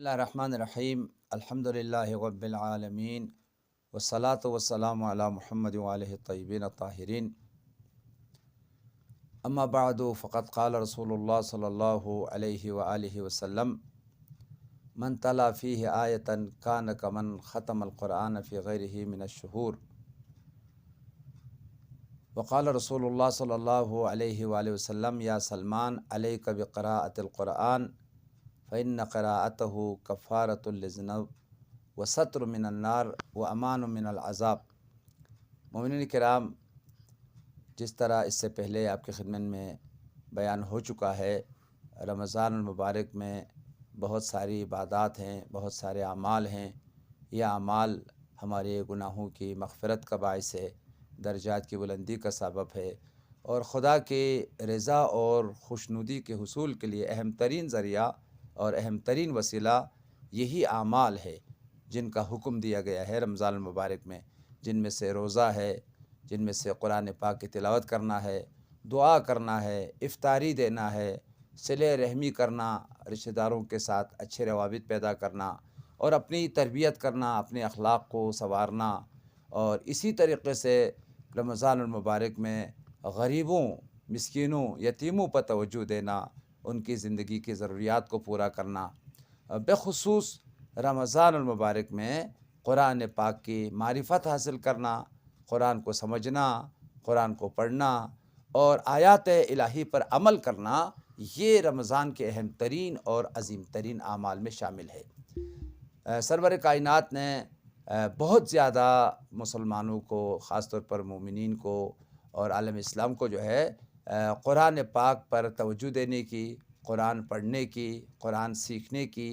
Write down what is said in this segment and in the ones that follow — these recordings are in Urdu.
بسم اللہ الرحمن الرحیم الحمد للہ رب العالمین والصلاة والسلام علی محمد وآلہ الطیبین الطاہرین اما بعد فقد قال رسول اللہ صلی اللہ علیہ وآلہ وسلم من تلا فیہ آیتا کان کمن ختم القرآن فی غیرہ من الشہور وقال رسول اللہ صلی اللہ علیہ وآلہ وسلم یا سلمان علیک بقراءۃ القرآن فإن قراءته کفارۃ للذنوب وستر من النار وامان من العذاب۔ مومنین کرام، جس طرح اس سے پہلے آپ کی خدمت میں بیان ہو چکا ہے، رمضان المبارک میں بہت ساری عبادات ہیں، بہت سارے اعمال ہیں۔ یہ اعمال ہمارے گناہوں کی مغفرت کا باعث ہے، درجات کی بلندی کا سبب ہے، اور خدا کی رضا اور خوشنودی کے حصول کے لیے اہم ترین ذریعہ اور اہم ترین وسیلہ یہی اعمال ہے جن کا حکم دیا گیا ہے رمضان المبارک میں، جن میں سے روزہ ہے، جن میں سے قرآن پاک کی تلاوت کرنا ہے، دعا کرنا ہے، افطاری دینا ہے، صلہ رحمی کرنا، رشتہ داروں کے ساتھ اچھے روابط پیدا کرنا، اور اپنی تربیت کرنا، اپنے اخلاق کو سنوارنا، اور اسی طریقے سے رمضان المبارک میں غریبوں، مسکینوں، یتیموں پر توجہ دینا، ان کی زندگی کی ضروریات کو پورا کرنا۔ بخصوص رمضان المبارک میں قرآن پاک کی معرفت حاصل کرنا، قرآن کو سمجھنا، قرآن کو پڑھنا اور آیات الہی پر عمل کرنا، یہ رمضان کے اہم ترین اور عظیم ترین اعمال میں شامل ہے۔ سرور کائنات نے بہت زیادہ مسلمانوں کو، خاص طور پر مومنین کو اور عالم اسلام کو جو ہے قرآن پاک پر توجہ دینے کی، قرآن پڑھنے کی، قرآن سیکھنے کی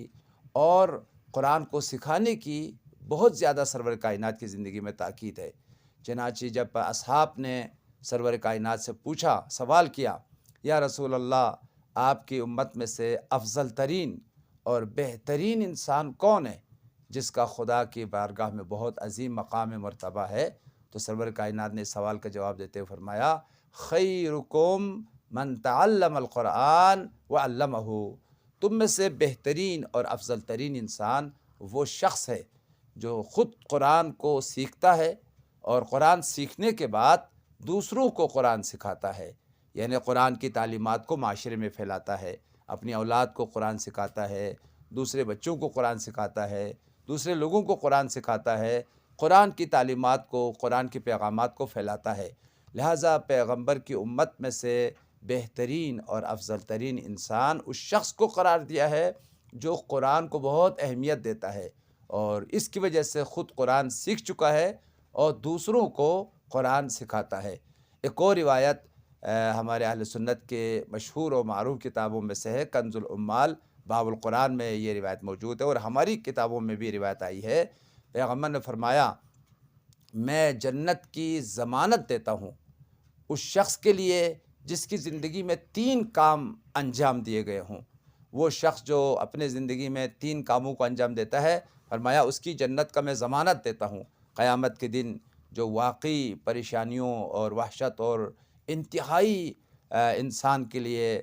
اور قرآن کو سکھانے کی بہت زیادہ سرور کائنات کی زندگی میں تاکید ہے۔ چنانچہ جب اصحاب نے سرور کائنات سے پوچھا، سوال کیا، یا رسول اللہ، آپ کی امت میں سے افضل ترین اور بہترین انسان کون ہے جس کا خدا کی بارگاہ میں بہت عظیم مقام مرتبہ ہے؟ تو سرور کائنات نے اس سوال کا جواب دیتے ہوئے فرمایا، خیرکم من تعلم القرآن وعلمہ، تم میں سے بہترین اور افضل ترین انسان وہ شخص ہے جو خود قرآن کو سیکھتا ہے اور قرآن سیکھنے کے بعد دوسروں کو قرآن سکھاتا ہے، یعنی قرآن کی تعلیمات کو معاشرے میں پھیلاتا ہے، اپنی اولاد کو قرآن سکھاتا ہے، دوسرے بچوں کو قرآن سکھاتا ہے، دوسرے لوگوں کو قرآن سکھاتا ہے، قرآن کی تعلیمات کو، قرآن کے پیغامات کو پھیلاتا ہے۔ لہٰذا پیغمبر کی امت میں سے بہترین اور افضل ترین انسان اس شخص کو قرار دیا ہے جو قرآن کو بہت اہمیت دیتا ہے اور اس کی وجہ سے خود قرآن سیکھ چکا ہے اور دوسروں کو قرآن سکھاتا ہے۔ ایک اور روایت ہمارے اہل سنت کے مشہور و معروف کتابوں میں سے ہے، کنز العمال باب القرآن میں یہ روایت موجود ہے، اور ہماری کتابوں میں بھی روایت آئی ہے۔ پیغمبر نے فرمایا، میں جنت کی ضمانت دیتا ہوں اس شخص کے لیے جس کی زندگی میں 3 کام انجام دیے گئے ہوں۔ وہ شخص جو اپنے زندگی میں 3 کاموں کو انجام دیتا ہے، فرمایا اس کی جنت کا میں ضمانت دیتا ہوں۔ قیامت کے دن جو واقعی پریشانیوں اور وحشت اور انتہائی انسان کے لیے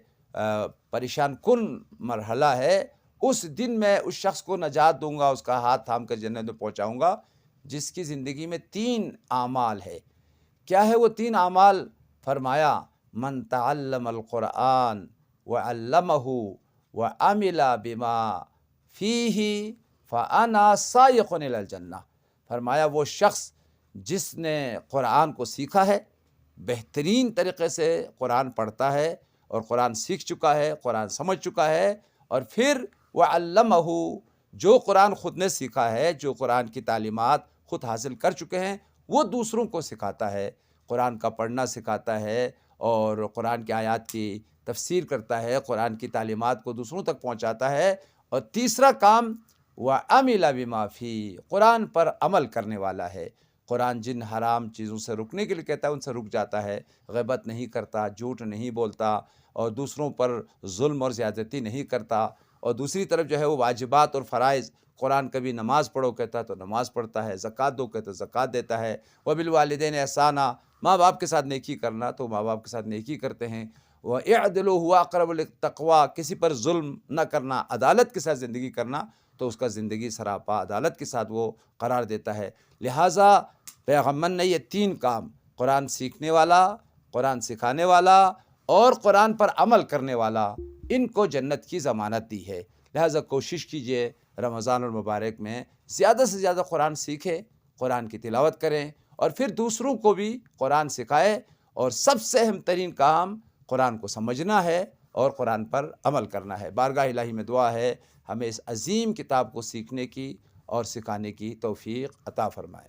پریشان کن مرحلہ ہے، اس دن میں اس شخص کو نجات دوں گا، اس کا ہاتھ تھام کر جنت میں پہنچاؤں گا جس کی زندگی میں 3 اعمال ہے۔ کیا ہے وہ 3 اعمال؟ فرمایا، من تعلم القرآن وعلمہ وعمل بما فیہ فانا سائق الی الجنہ۔ فرمایا وہ شخص جس نے قرآن کو سیکھا ہے، بہترین طریقے سے قرآن پڑھتا ہے اور قرآن سیکھ چکا ہے، قرآن سمجھ چکا ہے، اور پھر وعلمہ، جو قرآن خود نے سیکھا ہے، جو قرآن کی تعلیمات خود حاصل کر چکے ہیں، وہ دوسروں کو سکھاتا ہے، قرآن کا پڑھنا سکھاتا ہے اور قرآن کی آیات کی تفسیر کرتا ہے، قرآن کی تعلیمات کو دوسروں تک پہنچاتا ہے۔ اور تیسرا کام وعمل بما فیہ، قرآن پر عمل کرنے والا ہے۔ قرآن جن حرام چیزوں سے رکنے کے لیے کہتا ہے ان سے رک جاتا ہے، غیبت نہیں کرتا، جھوٹ نہیں بولتا اور دوسروں پر ظلم اور زیادتی نہیں کرتا، اور دوسری طرف جو ہے وہ واجبات اور فرائض، قرآن کبھی نماز پڑھو کہتا ہے تو نماز پڑھتا ہے، زکوٰۃ دو کہتا ہے زکوٰۃ دیتا ہے، وبالوالدین احسانا، ماں باپ کے ساتھ نیکی کرنا تو ماں باپ کے ساتھ نیکی کرتے ہیں، وَاعْدِلُوا هُوَ أَقْرَبُ لِلتَّقْوَىٰ، کسی پر ظلم نہ کرنا، عدالت کے ساتھ زندگی کرنا، تو اس کا زندگی سراپا عدالت کے ساتھ وہ قرار دیتا ہے۔ لہٰذا پیغمبر نے یہ 3 کام، قرآن سیکھنے والا، قرآن سکھانے والا اور قرآن پر عمل کرنے والا، ان کو جنت کی ضمانت دی ہے۔ لہٰذا کوشش کیجئے رمضان المبارک میں زیادہ سے زیادہ قرآن سیکھیں، قرآن کی تلاوت کریں اور پھر دوسروں کو بھی قرآن سکھائے، اور سب سے اہم ترین کام قرآن کو سمجھنا ہے اور قرآن پر عمل کرنا ہے۔ بارگاہ الہی میں دعا ہے ہمیں اس عظیم کتاب کو سیکھنے کی اور سکھانے کی توفیق عطا فرمائے۔